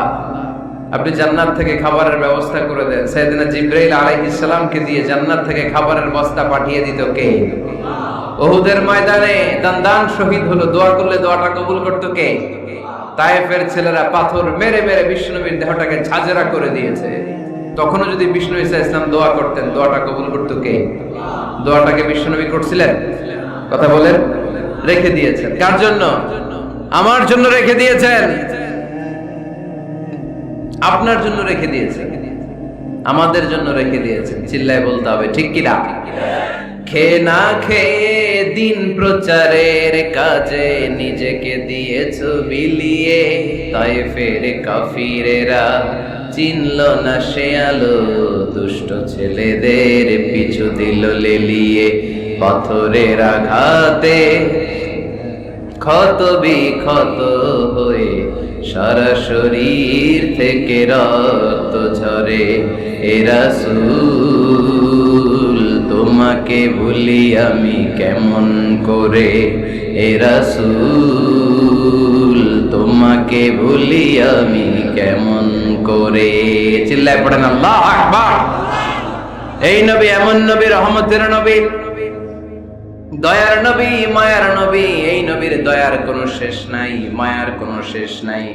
আপনি জান্নাত থেকে খাবারের ব্যবস্থা করে দেন, সাইয়েদনা জিবরাইল আলাইহিস সালামকে দিয়ে জান্নাত থেকে খাবারের বস্তা পাঠিয়ে দিত কে? উহুদের ময়দানে দান শহীদ হলো, দোয়া করলে দোয়াটা কবুল করতো কে? তায়েফের ছেলেরা পাথর মেরে মেরে বিষ্ণুনবীর দেহটাকে ঝাঁঝরা করে দিয়েছে। তখনও যদি বিষ্ণু ঈসা ইসলাম দোয়া করতেন, দোয়াটা কবুল করতো কে? দোয়াটাকে বিষ্ণুনবী করছিলেন? কথা বলেন। রেখে দিয়েছেন। কার জন্য? আমার জন্য রেখে দিয়েছেন, আপনার জন্য রেখে দিয়েছেন, আমাদের জন্য রেখে দিয়েছেন। চিল্লায় বলতে হবে ঠিক কি না? খেয়ে না খেয়ে দিন প্রচারের কাজে নিজেকে দিয়েছ বিলিয়ে, তায়েফের কাফিরেরা চিনল না সে আলো, দুষ্ট ছেলেদের পিছু দিল লেলিয়ে। পাথরের আঘাতে ক্ষত বিক্ষত হয়ে সারা শরীর থেকে রক্ত ঝরে। এ রাসূল তোমাকে ভুলি আমি কেমন করে, এ রাসূল তোমাকে ভুলি আমি কেমন করে। চিল্লায় পড়েন আল্লাহু আকবার। এই নবী এমন নবী, রহমতের নবী, দয়ার নবী, মায়ার নবী, এই নবীর দয়ার কোনো শেষ নাই, মায়ার কোনো শেষ নাই।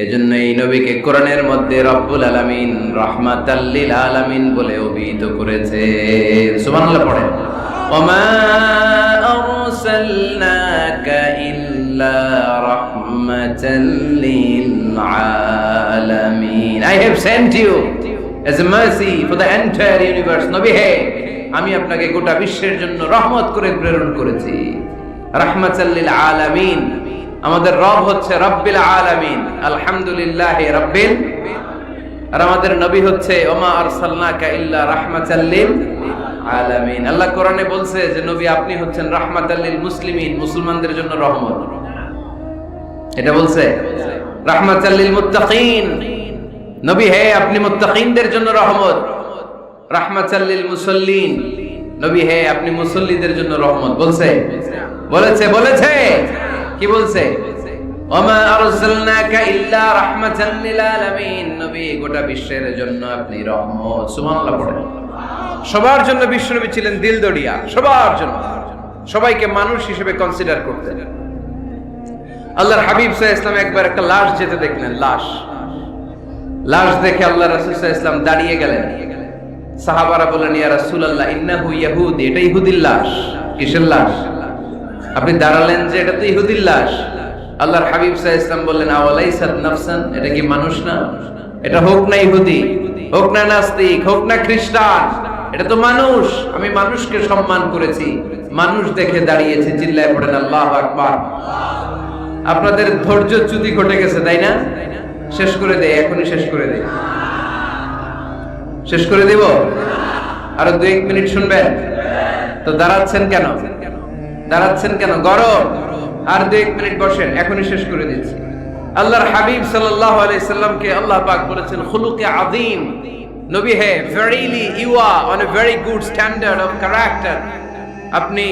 এজন্য এই নবীকে কোরআনের মধ্যে রব্বুল আলামিন রাহমাতাল লিল আলামিন বলে অভিহিত করেছে। সুবহানাল্লাহ পড়েন। ওমা আরসালনাকা ইল্লা রাহমাতাল লিল আলামিন। I have sent you as a mercy for the entire universe. নবী হে, আমি আপনাকে গোটা বিশ্বের জন্য রহমত করে প্রেরণ করেছি। রাহমাতাল লিল আলামিন, আমাদের রব হচ্ছে রব্বিল আলামিন, আলহামদুলিল্লাহি রাব্বিল, আর আমাদের নবী হচ্ছে ওমা আরসালনাকা ইল্লা রাহমাতাল লিল আলামিন। আল্লাহ কোরআনে বলছে যে নবী আপনি হচ্ছেন রাহমাতাল লিল মুসলিমিন, মুসলমানদের জন্য রহমত। এটা বলছে রাহমাতাল লিল মুত্তাকিন, নবী হে আপনি মুত্তাকিনদের জন্য রহমত। রাহমাতাল লিল মুসাল্লিন, নবী হে আপনি মুসল্লিদের জন্য রহমত। বলছে বলেছে কি বলছে? ওমা আরসালনাকা ইল্লা রাহমাতাল লিল আলামিন, নবী গোটা বিশ্বের জন্য আপনি রহমত। সুবহানাল্লাহ পড়েন। সবার জন্য বিশ্বনবী ছিলেন দিলদরিয়া, সবার জন্য, সবাইকে মানুষ হিসেবে কনসিডার করতেন। আল্লাহর হাবিব সাল্লাল্লাহু আলাইহি ওয়াসাল্লাম একবার একটা লাশ যেতে দেখলেন, লাশ দেখে আল্লাহ রাসূল সাল্লাল্লাহু আলাইহি ওয়াসাল্লাম দাঁড়িয়ে গেলেন। সাহাবারা বললেন ইয়া রাসূলুল্লাহ ইন্নাহু ইয়াহুদি, এটা ইহুদির লাশ। কিসের লাশ? আপনি দাঁড়ালেন যে এটা তো ইহুদির লাশ। আল্লাহর হাবিব সাল্লাল্লাহু আলাইহি ওয়াসাল্লাম বললেন আওয়ালাইসাত নাফসান, এটা কি মানুষ না? এটা হোক না ইহুদি, হোক না নাস্তিক, হোক না খ্রিস্টান, এটা তো মানুষ। আমি মানুষকে সম্মান করেছি, মানুষ দেখে দাঁড়িয়েছি। চিল্লায় পড়েন আল্লাহু আকবার। আপনাদের ধৈর্যচ্যুতি ঘটে গেছে, তাই না? শেষ করে দেয়, এখনই শেষ করে দেয়। শেষ করে দেব? আরো 2-1 মিনিট শুনবেন তো? দাঁড়াচ্ছেন কেন? গরম। আর 2-1 মিনিট বসেন, এখনই শেষ করে দিচ্ছি। আল্লাহর হাবিব সাল্লাল্লাহু আলাইহি সাল্লামকে আল্লাহ পাক বলেছেন খুলুকে আযীম, নবী হে verily you are on a very good standard of character, আপনি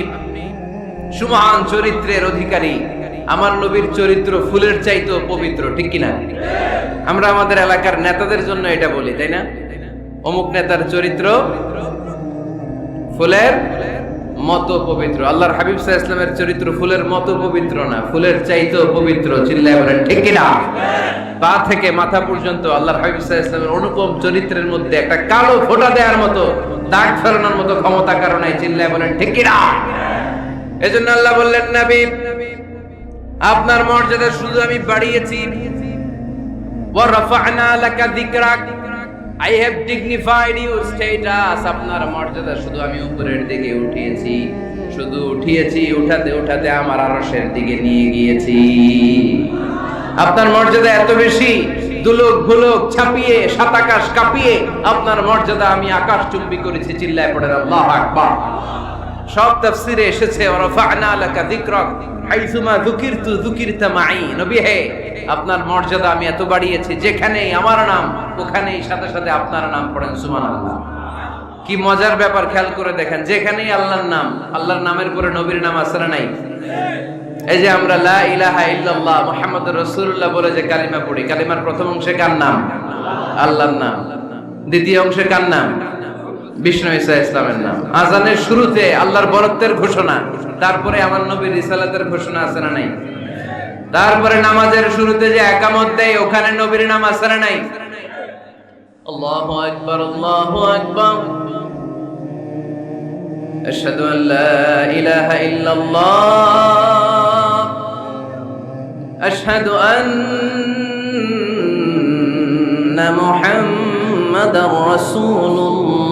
সুমহান চরিত্রের অধিকারী। আমার নবীর চরিত্র ফুলের চাইতেও পবিত্র, ঠিক কিনা? আমরা আমাদের এলাকার নেতাদের জন্য এটা বলি, তাই না? অমুক নেতার চরিত্র ফুলের মতো পবিত্র। আল্লাহর হাবিব সাল্লাল্লাহু আলাইহি ওয়াসাল্লামের চরিত্র ফুলের মতো পবিত্র না, ফুলের চাইতেও পবিত্র। চিল্লায় বলেন ঠিক কিনা? পা থেকে মাথা পর্যন্ত আল্লাহর হাবিব সাল্লাল্লাহু আলাইহি ওয়াসাল্লামের অনুপম চরিত্রের মধ্যে একটা কালো ফোঁটা দেওয়ার মতো, দাগ ফেরানোর মতো ক্ষমতা কারণ নাই। চিল্লায় বলেন ঠিক কিনা? এজন্য আল্লাহ বললেন নবী আপনার মর্যাদা শুধু আমি বাড়িয়েছি, ওয়া রাফা'না লাকা যিকরাক, I have dignified your status, আপনার মর্যাদা শুধু আমি উপরের দিকে উঠিয়েছি, উঠাতে আমার আরশের দিকে নিয়ে গিয়েছি। আপনার মর্যাদা এত বেশি, দুলক ভুলক ছাপিয়ে, সাত আকাশ কাঁপিয়ে আপনার মর্যাদা আমি আকাশ চুম্বি করেছি। চিল্লায় পড়েন আল্লাহু আকবার। সব তাফসীরে এসেছে ওয়া রাফা'না লাকা যিকরাক হাইসুমা যুকিরতু যুকিরতা মাই, নবী হে আপনার মর্যাদা আমি এত বাড়িয়েছি, যেখানেই আমার নাম ওখানেই সাথে সাথে আপনার নাম। পড়েন সুবহানাল্লাহ। কি মজার ব্যাপার, খেয়াল করে দেখেন, যেখানেই আল্লাহর নাম, আল্লাহর নামের পরে নবীর নাম আছে না নাই? এই যে আমরা লা ইলাহা ইল্লাল্লাহ মুহাম্মাদুর রাসূলুল্লাহ বলে যে কালিমা পড়ি, কালিমার প্রথম অংশে কার নাম? আল্লাহর নাম। দ্বিতীয় অংশে কার নাম? বিষ্ণু ঈসা ইসলামের নাম। আজানের শুরুতে আল্লাহর বরত্বের ঘোষণা, তারপরে আমার নবীর রিসালাতের ঘোষণা আছে না নাই? তারপরে নামাজের শুরুতে যে একামত দেয় ওখানে নবীর নাম আছে না নাই? আল্লাহু আকবার, আল্লাহু আকবার, আশহাদু আল লা ইলাহা ইল্লাল্লাহ, আশহাদু আন্না মুহাম্মাদার রাসূলুল্লাহ।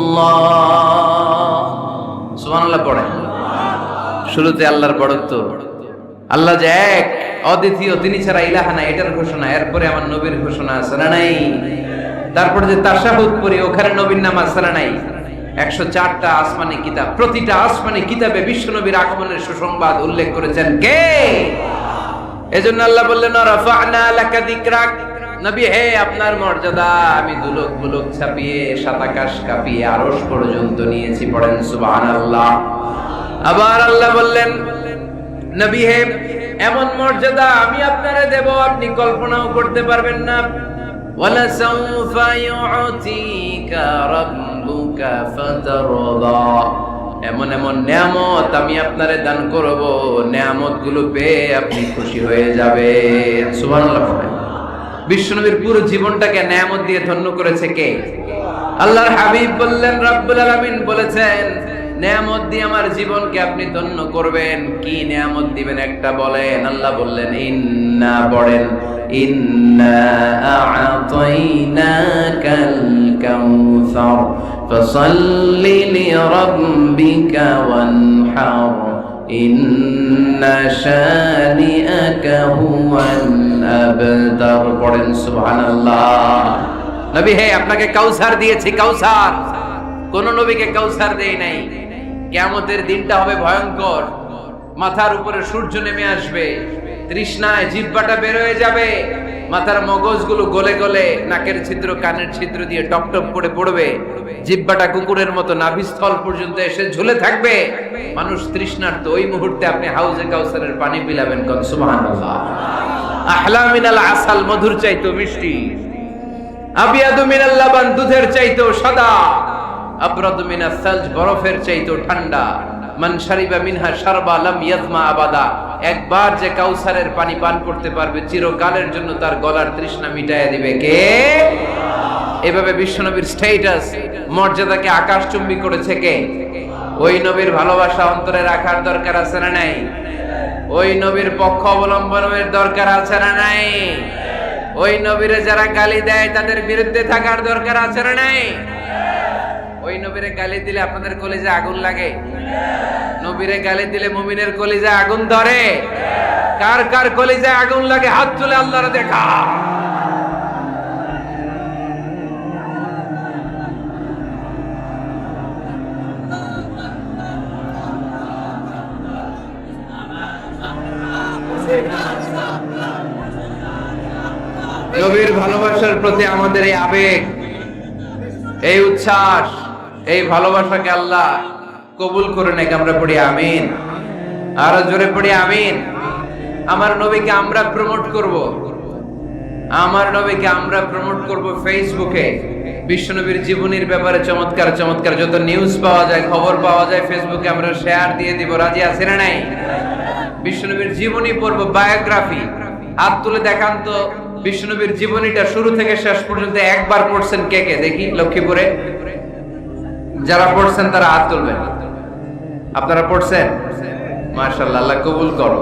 সুবহানাল্লাহ পড়েন। শুরুতে আল্লাহর বড়ত্ব, আল্লাহ যে এক অদ্বিতীয়, তিনি ছাড়া ইলাহা নাই, এটার ঘোষণা। এরপরে আমার নবীর ঘোষণা আছে না নাই? তারপরে যে তাশাহুদ পড়ি ওখানে নবীর নাম আছে না নাই? 104টা আসমানি কিতাব, প্রতিটা আসমানি কিতাবে বিশ্ব নবীর আগমনের সুসংবাদ উল্লেখ করেছেন কে? এজন্য আল্লাহ বললেন রাফা'না লাকা যিকরাক, নবী হে আপনার মর্যাদা আমি দুলক বুলক ছাপিয়ে, সাত আকাশ কাঁপিয়ে আরশ পর্যন্ত নিয়েছি। পড়েন সুবহানাল্লাহ। আবার আল্লাহ বললেন নবী হে এমন মর্যাদা আমি আপনারে দেব আপনি কল্পনাও করতে পারবেন না। ওয়ালা সাউফা ইউতিকা রাব্বুকা ফাতারদা, এমন এমন নিয়ামত আমি আপনারে দান করব, নিয়ামত গুলো পেয়ে আপনি খুশি হয়ে যাবেন। সুবহানাল্লাহ। বিশ্বনবীর পুরো জীবনটাকে নিয়ামত দিয়ে ধন্য করেছে কে? আল্লাহর হাবিব বললেন, রব্বুল আলামিন বলেছেন নিয়ামত দিয়ে আমার জীবনকে আপনি ধন্য করবেন। কি নিয়ামত দিবেন একটা বলেন। আল্লাহ বললেন ইন্না, পড়েন, ইন্না আ'তাইনাকাল কাউসার ফাসাল্লি লিরাব্বিকা ওয়ানহার ইন্না শানিআকা হুয়াল আবতার। পড়েন সুবহানাল্লাহ। নবী হে, আপনাকে কাউসার দিয়েছি, কাউসার। কোন নবীকে কাউসার দেই নাই। কিয়ামতের দিনটা হবে ভয়ঙ্কর। মাথার উপরে সূর্য নেমে আসবে, তৃষ্ণায় জিহ্বাটা বের হয়ে যাবে, মাথার মগজগুলো গলে গলে নাকের ছিদ্র কানের ছিদ্র দিয়ে টপটপ করে পড়বে, জিহ্বাটা কুকুরের মতো নাভিস্থল পর্যন্ত এসে ঝুলে থাকবে। মানুষ তৃষ্ণার্ত। ওই মুহূর্তে আপনি হাউজে কাউসারের পানি পিলাবেন। কোন সুবহানাল্লাহ। আহলা মিনাল আসাল, মধুর চাইতো মিষ্টি। আবিয়াদু মিনাল লাবান, দুধের চাইতো সাদা। আবরাদু মিনাস সালজ, বরফের চাইতো ঠান্ডা। মান শারিবা মিনহা শারবা লাম ইয়াজমা আবাদা। একবার যে কাউসারের পানি পান করতে পারবে, চিরকালের জন্য তার গলার তৃষ্ণা মিটাইয়া দিবে কে? এভাবে বিশ্বনবীর স্ট্যাটাস, মর্যাদাকে আকাশচুম্বী করেছে কে? ওই নবীর ভালোবাসা অন্তরে রাখার দরকার আছে না নাই? ওই নবীর পক্ষ অবলম্বনের দরকার আছে না নাই? ওই নবীরে যারা গালি দেয় তাদের বিরুদ্ধে থাকার দরকার আছে না নাই? ওই নবীরে গালি দিলে আপনাদের কলিজা আগুন লাগে? নবীরে গালি দিলে মুমিনের কলিজা আগুন ধরে? কার কার কলিজা আগুন লাগে হাত তুলে আল্লাহরে দেখা। নবীর ভালোবাসার প্রতি আমাদের এই আবেগ, এই উচ্ছ্বাস, এই ভালোবাসাকে আল্লাহ কবুল করে নেক। আমরা পড়ি আমিন। আরো জোরে পড়ি আমিন। আমার নবীকে আমরা প্রমোট করব, আমার নবীকে আমরা প্রমোট করব ফেসবুকে। বিশ্বনবীর জীবনীর ব্যাপারে চমৎকার চমৎকার যত নিউজ পাওয়া যায়, খবর পাওয়া যায়, ফেসবুকে আমরা শেয়ার দিয়ে দিব। রাজি আছে না নাই? বিশ্বনবীর জীবনী পড়ব, বায়োগ্রাফি। হাত তুলে দেখান তো বিশ্বনবীর জীবনীটা শুরু থেকে শেষ পর্যন্ত একবার পড়ছেন কে কে? দেখি লক্ষ্মীপুরে যারা পড়ছেন তারা হাত তুলবেন। আপনারা পড়ছেন? মাশাআল্লাহ, আল্লাহ কবুল করো।